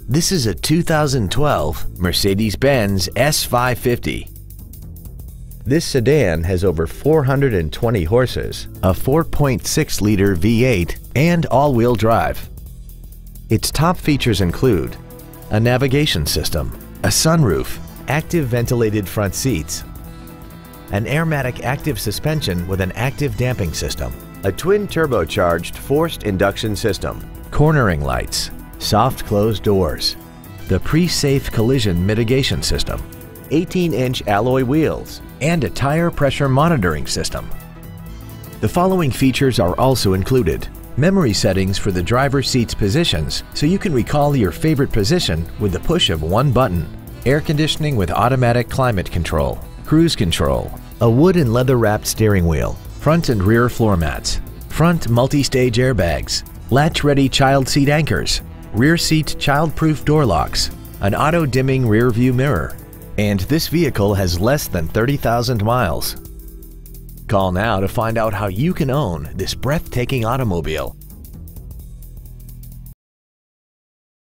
This is a 2012 Mercedes-Benz S550. This sedan has over 420 horses, a 4.6-liter V8, and all-wheel drive. Its top features include a navigation system, a sunroof, active ventilated front seats, an Airmatic active suspension with an active damping system, a twin turbocharged forced induction system, cornering lights, soft closed doors, the pre-safe collision mitigation system, 18-inch alloy wheels, and a tire pressure monitoring system. The following features are also included: memory settings for the driver's seat's positions so you can recall your favorite position with the push of one button, air conditioning with automatic climate control, cruise control, a wood and leather wrapped steering wheel, front and rear floor mats, front multi-stage airbags, latch-ready child seat anchors, rear seat child-proof door locks, an auto-dimming rear view mirror, and this vehicle has less than 30,000 miles. Call now to find out how you can own this breathtaking automobile.